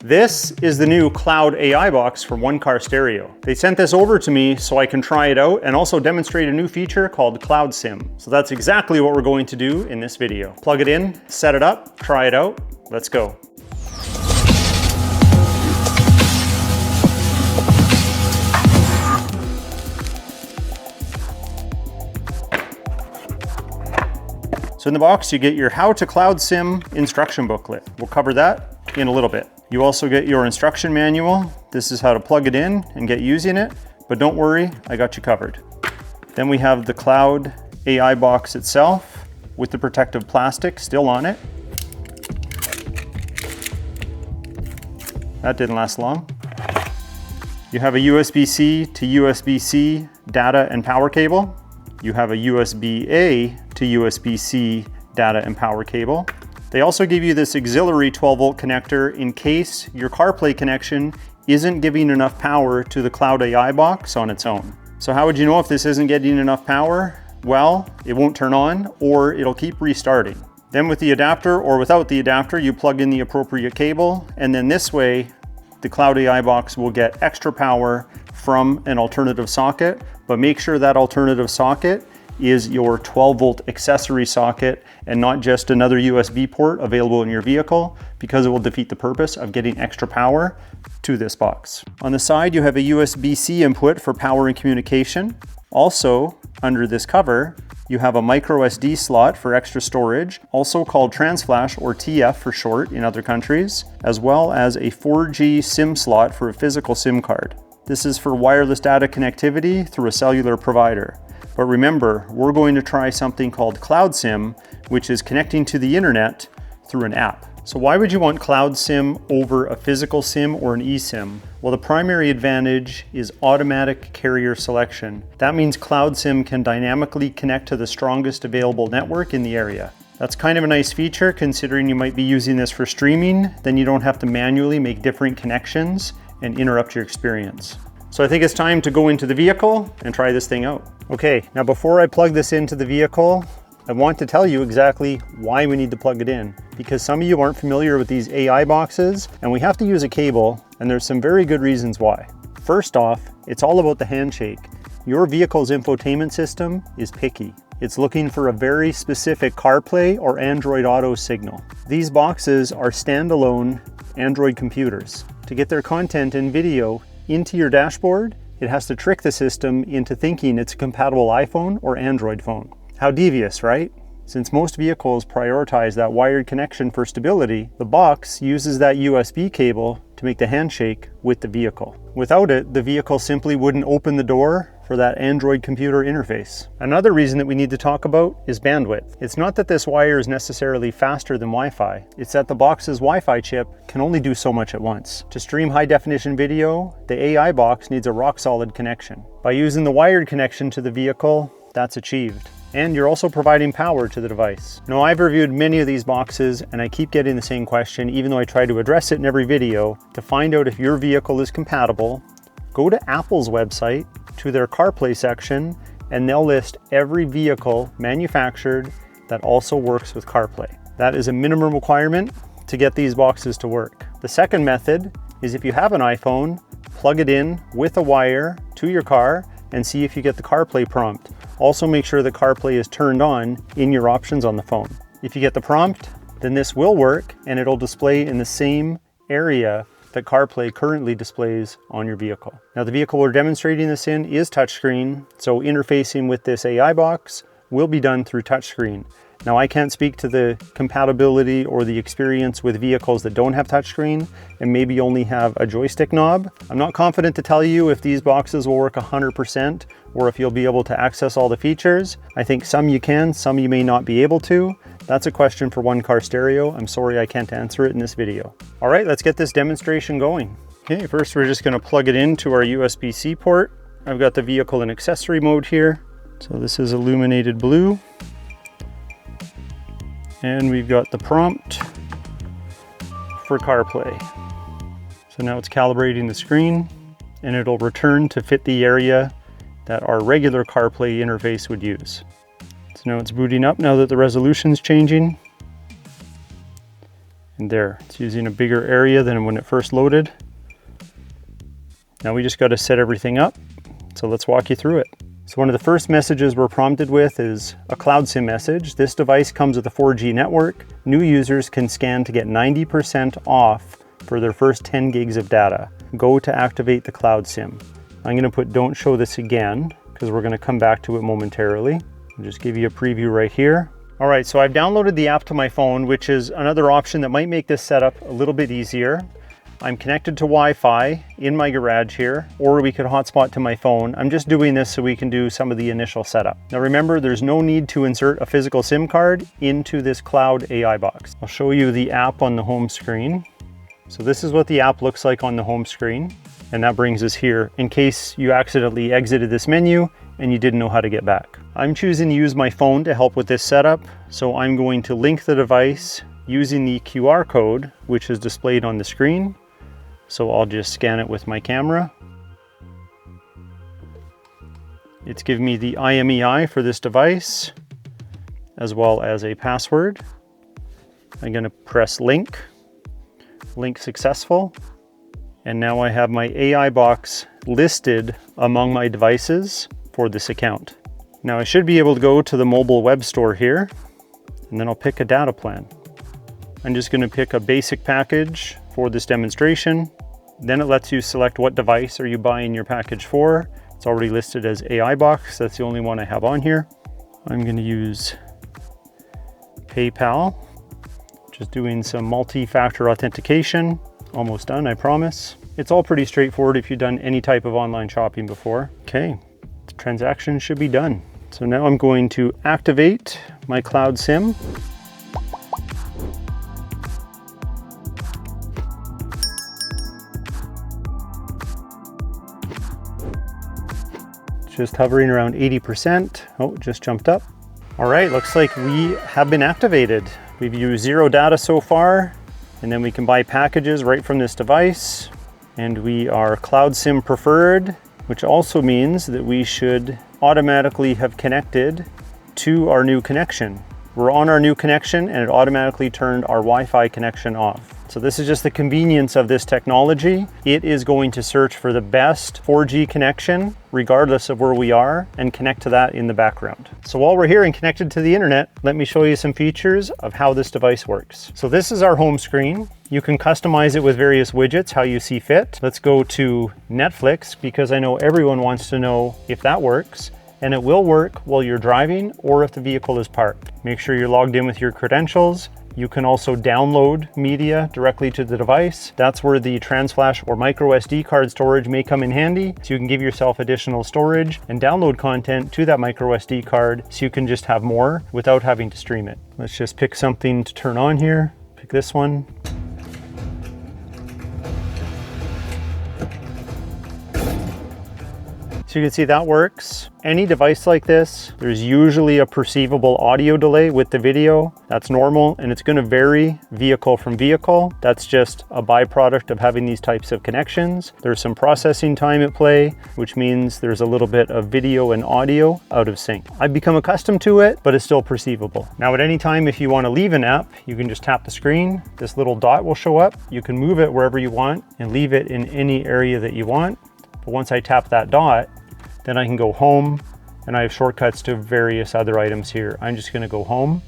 This is the new Cloud AI box from OneCarStereo. They sent this over to me so I can try it out and also demonstrate a new feature called Cloud SIM. So that's exactly what we're going to do in this video. Plug it in, set it up, try it out. Let's go. So in the box, you get your How to Cloud SIM instruction booklet. We'll cover that in a little bit. You also get your instruction manual. This is how to plug it in and get using it, but don't worry, I got you covered. Then we have the Cloud AI box itself with the protective plastic still on it. That didn't last long. You have a USB-C to USB-C data and power cable. You have a USB-A to USB-C data and power cable. They also give you this auxiliary 12-volt connector in case your CarPlay connection isn't giving enough power to the Cloud AI box on its own. So how would you know if this isn't getting enough power? Well, it won't turn on or it'll keep restarting. Then with the adapter or without the adapter, you plug in the appropriate cable, and then this way, the Cloud AI box will get extra power from an alternative socket, but make sure that alternative socket is your 12-volt accessory socket and not just another USB port available in your vehicle, because it will defeat the purpose of getting extra power to this box. On the side, you have a USB-C input for power and communication. Also, under this cover, you have a micro SD slot for extra storage, also called TransFlash or TF for short in other countries, as well as a 4G SIM slot for a physical SIM card. This is for wireless data connectivity through a cellular provider. But remember, we're going to try something called Cloud SIM, which is connecting to the internet through an app. So why would you want Cloud SIM over a physical SIM or an eSIM? Well, the primary advantage is automatic carrier selection. That means Cloud SIM can dynamically connect to the strongest available network in the area. That's kind of a nice feature considering you might be using this for streaming, then you don't have to manually make different connections and interrupt your experience. So I think it's time to go into the vehicle and try this thing out. Okay, now before I plug this into the vehicle, I want to tell you exactly why we need to plug it in, because some of you aren't familiar with these AI boxes and we have to use a cable, and there's some very good reasons why. First off, it's all about the handshake. Your vehicle's infotainment system is picky. It's looking for a very specific CarPlay or Android Auto signal. These boxes are standalone Android computers. To get their content and video into your dashboard, it has to trick the system into thinking it's a compatible iPhone or Android phone. How devious, right? Since most vehicles prioritize that wired connection for stability, the box uses that USB cable to make the handshake with the vehicle. Without it, the vehicle simply wouldn't open the door for that Android computer interface. Another reason that we need to talk about is bandwidth. It's not that this wire is necessarily faster than Wi-Fi, it's that the box's Wi-Fi chip can only do so much at once. To stream high-definition video, the AI box needs a rock-solid connection. By using the wired connection to the vehicle, that's achieved. And you're also providing power to the device. Now, I've reviewed many of these boxes and I keep getting the same question, even though I try to address it in every video. To find out if your vehicle is compatible, go to Apple's website to their CarPlay section, and they'll list every vehicle manufactured that also works with CarPlay. That is a minimum requirement to get these boxes to work. The second method is if you have an iPhone, plug it in with a wire to your car and see if you get the CarPlay prompt. Also make sure that CarPlay is turned on in your options on the phone. If you get the prompt, then this will work and it'll display in the same area that CarPlay currently displays on your vehicle. Now, the vehicle we're demonstrating this in is touchscreen, so interfacing with this AI box will be done through touchscreen. Now, I can't speak to the compatibility or the experience with vehicles that don't have touchscreen and maybe only have a joystick knob. I'm not confident to tell you if these boxes will work 100% or if you'll be able to access all the features. I think some you can, some you may not be able to. That's a question for OneCarStereo. I'm sorry I can't answer it in this video. All right, let's get this demonstration going. Okay, first we're just gonna plug it into our USB-C port. I've got the vehicle in accessory mode here. So this is illuminated blue. And we've got the prompt for CarPlay. So now it's calibrating the screen and it'll return to fit the area that our regular CarPlay interface would use. So now it's booting up now that the resolution's changing. And there, it's using a bigger area than when it first loaded. Now we just got to set everything up. So let's walk you through it. So one of the first messages we're prompted with is a Cloud SIM message. This device comes with a 4G network. New users can scan to get 90% off for their first 10 gigs of data. Go to activate the Cloud SIM. I'm going to put don't show this again because we're going to come back to it momentarily. I'll just give you a preview right here. All right, so I've downloaded the app to my phone, which is another option that might make this setup a little bit easier. I'm connected to Wi-Fi in my garage here, or we could hotspot to my phone. I'm just doing this so we can do some of the initial setup. Now remember, there's no need to insert a physical SIM card into this Cloud AI box. I'll show you the app on the home screen. So this is what the app looks like on the home screen. And that brings us here in case you accidentally exited this menu and you didn't know how to get back. I'm choosing to use my phone to help with this setup. So I'm going to link the device using the QR code, which is displayed on the screen. So I'll just scan it with my camera. It's giving me the IMEI for this device, as well as a password. I'm going to press link. Link successful. And now I have my AI box listed among my devices for this account. Now I should be able to go to the mobile web store here, and then I'll pick a data plan. I'm just going to pick a basic package for this demonstration. Then it lets you select what device are you buying your package for. It's already listed as AI box. That's the only one I have on here. I'm going to use PayPal. Just doing some multi-factor authentication. Almost done, I promise. It's all pretty straightforward if you've done any type of online shopping before. Okay, the transaction should be done. So now I'm going to activate my Cloud SIM. Just hovering around 80%. Oh, just jumped up. All right, looks like we have been activated. We've used 0 data so far, and then we can buy packages right from this device. And we are Cloud SIM preferred, which also means that we should automatically have connected to our new connection. We're on our new connection and it automatically turned our Wi-Fi connection off. So this is just the convenience of this technology. It is going to search for the best 4G connection, regardless of where we are, and connect to that in the background. So while we're here and connected to the internet, let me show you some features of how this device works. So this is our home screen. You can customize it with various widgets, how you see fit. Let's go to Netflix, because I know everyone wants to know if that works. And it will work while you're driving or if the vehicle is parked. Make sure you're logged in with your credentials. You can also download media directly to the device. That's where the TransFlash or micro SD card storage may come in handy. So you can give yourself additional storage and download content to that micro SD card so you can just have more without having to stream it. Let's just pick something to turn on here. Pick this one. So you can see that works. Any device like this, there's usually a perceivable audio delay with the video. That's normal, and it's going to vary vehicle from vehicle. That's just a byproduct of having these types of connections. There's some processing time at play, which means there's a little bit of video and audio out of sync. I've become accustomed to it, but it's still perceivable. Now at any time, if you want to leave an app, you can just tap the screen. This little dot will show up. You can move it wherever you want and leave it in any area that you want. But once I tap that dot, then I can go home, and I have shortcuts to various other items here. I'm just gonna go home.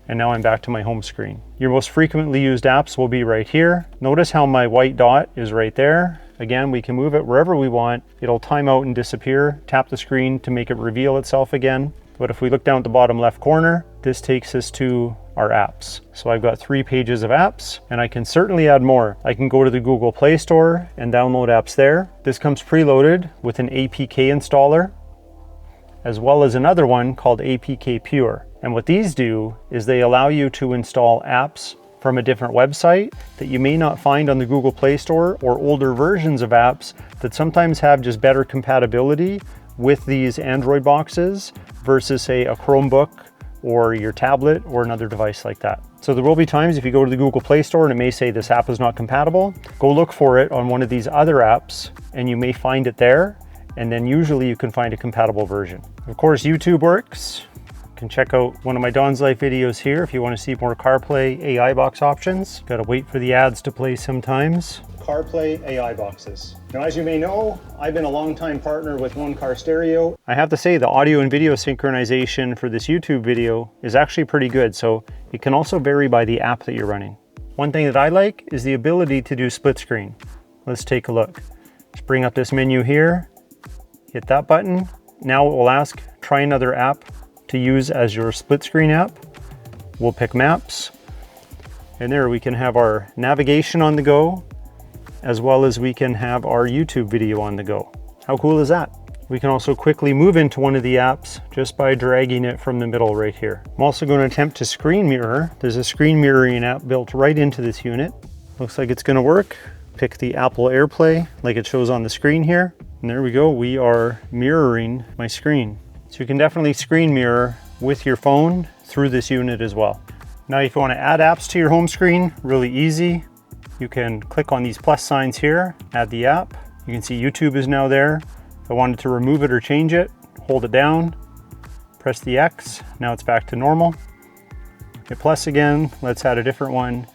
And now I'm back to my home screen. Your most frequently used apps will be right here. Notice how my white dot is right there. Again, we can move it wherever we want. It'll time out and disappear. Tap the screen to make it reveal itself again. But if we look down at the bottom left corner, this takes us to our apps. So I've got 3 pages of apps, and I can certainly add more. I can go to the Google Play Store and download apps there. This comes preloaded with an APK installer, as well as another one called APK Pure. And what these do is they allow you to install apps from a different website that you may not find on the Google Play Store, or older versions of apps that sometimes have just better compatibility with these Android boxes versus, say, a Chromebook or your tablet or another device like that. So there will be times if you go to the Google Play Store and it may say this app is not compatible, go look for it on one of these other apps and you may find it there, and then usually you can find a compatible version. Of course, YouTube works. can check out one of my DONSLIFE videos here if you want to see more CarPlay AI box options. Gotta wait for the ads to play sometimes. CarPlay AI boxes. Now, as you may know, I've been a longtime partner with OneCarStereo. I have to say the audio and video synchronization for this YouTube video is actually pretty good, so it can also vary by the app that you're running. One thing that I like is the ability to do split screen. Let's take a look. Just bring up this menu here, hit that button. Now it will ask, try another app to use as your split screen app. We'll pick Maps, and there we can have our navigation on the go, as well as we can have our YouTube video on the go. How cool is that? We can also quickly move into one of the apps just by dragging it from the middle right here. I'm also going to attempt to screen mirror. There's a screen mirroring app built right into this unit. Looks like it's going to work. Pick the Apple AirPlay like it shows on the screen here. And there we go, we are mirroring my screen. So you can definitely screen mirror with your phone through this unit as well. Now if you want to add apps to your home screen, really easy. You can click on these plus signs here, add the app. You can see YouTube is now there. If I wanted to remove it or change it, hold it down, press the X, now it's back to normal. Hit plus again, let's add a different one.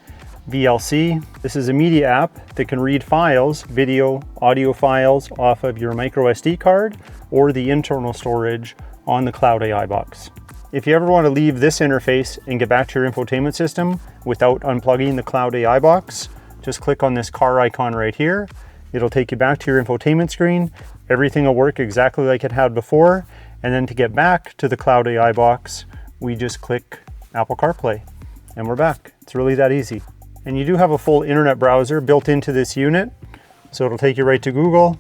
VLC, this is a media app that can read files, video, audio files off of your micro SD card or the internal storage on the Cloud AI box. If you ever want to leave this interface and get back to your infotainment system without unplugging the Cloud AI box, just click on this car icon right here. It'll take you back to your infotainment screen. Everything will work exactly like it had before. And then to get back to the Cloud AI box, we just click Apple CarPlay and we're back. It's really that easy. And you do have a full internet browser built into this unit. So it'll take you right to Google,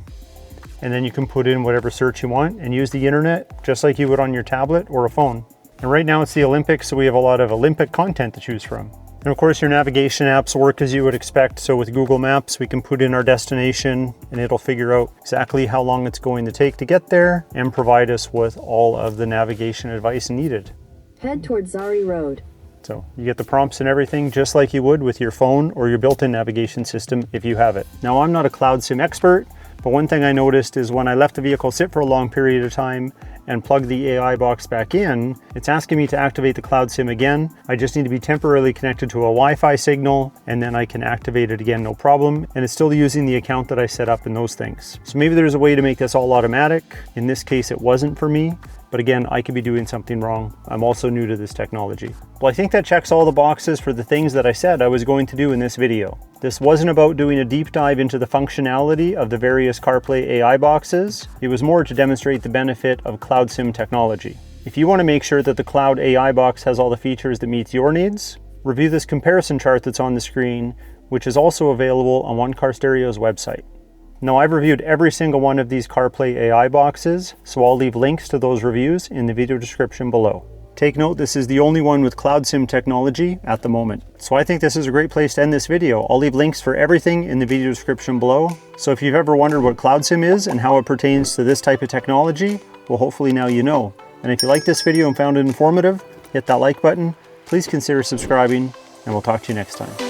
and then you can put in whatever search you want and use the internet just like you would on your tablet or a phone. And right now it's the Olympics, so we have a lot of Olympic content to choose from. And of course your navigation apps work as you would expect. So with Google Maps, we can put in our destination and it'll figure out exactly how long it's going to take to get there and provide us with all of the navigation advice needed. Head towards Zari Road. So you get the prompts and everything just like you would with your phone or your built-in navigation system if you have it. Now, I'm not a cloud sim expert, but one thing I noticed is when I left the vehicle sit for a long period of time and plug the AI box back in, it's asking me to activate the cloud sim again. I just need to be temporarily connected to a Wi-Fi signal and then I can activate it again, no problem. And it's still using the account that I set up and those things. So maybe there's a way to make this all automatic. In this case, it wasn't for me. But again, I could be doing something wrong. I'm also new to this technology. Well, I think that checks all the boxes for the things that I said I was going to do in this video. This wasn't about doing a deep dive into the functionality of the various CarPlay AI boxes. It was more to demonstrate the benefit of Cloud SIM technology. If you want to make sure that the Cloud AI box has all the features that meets your needs, review this comparison chart that's on the screen, which is also available on OneCarStereo's website. Now, I've reviewed every single one of these CarPlay AI boxes, so I'll leave links to those reviews in the video description below. Take note, this is the only one with Cloud SIM technology at the moment. So I think this is a great place to end this video. I'll leave links for everything in the video description below. So if you've ever wondered what Cloud SIM is and how it pertains to this type of technology, well, hopefully now you know. And if you liked this video and found it informative, hit that like button. Please consider subscribing, and we'll talk to you next time.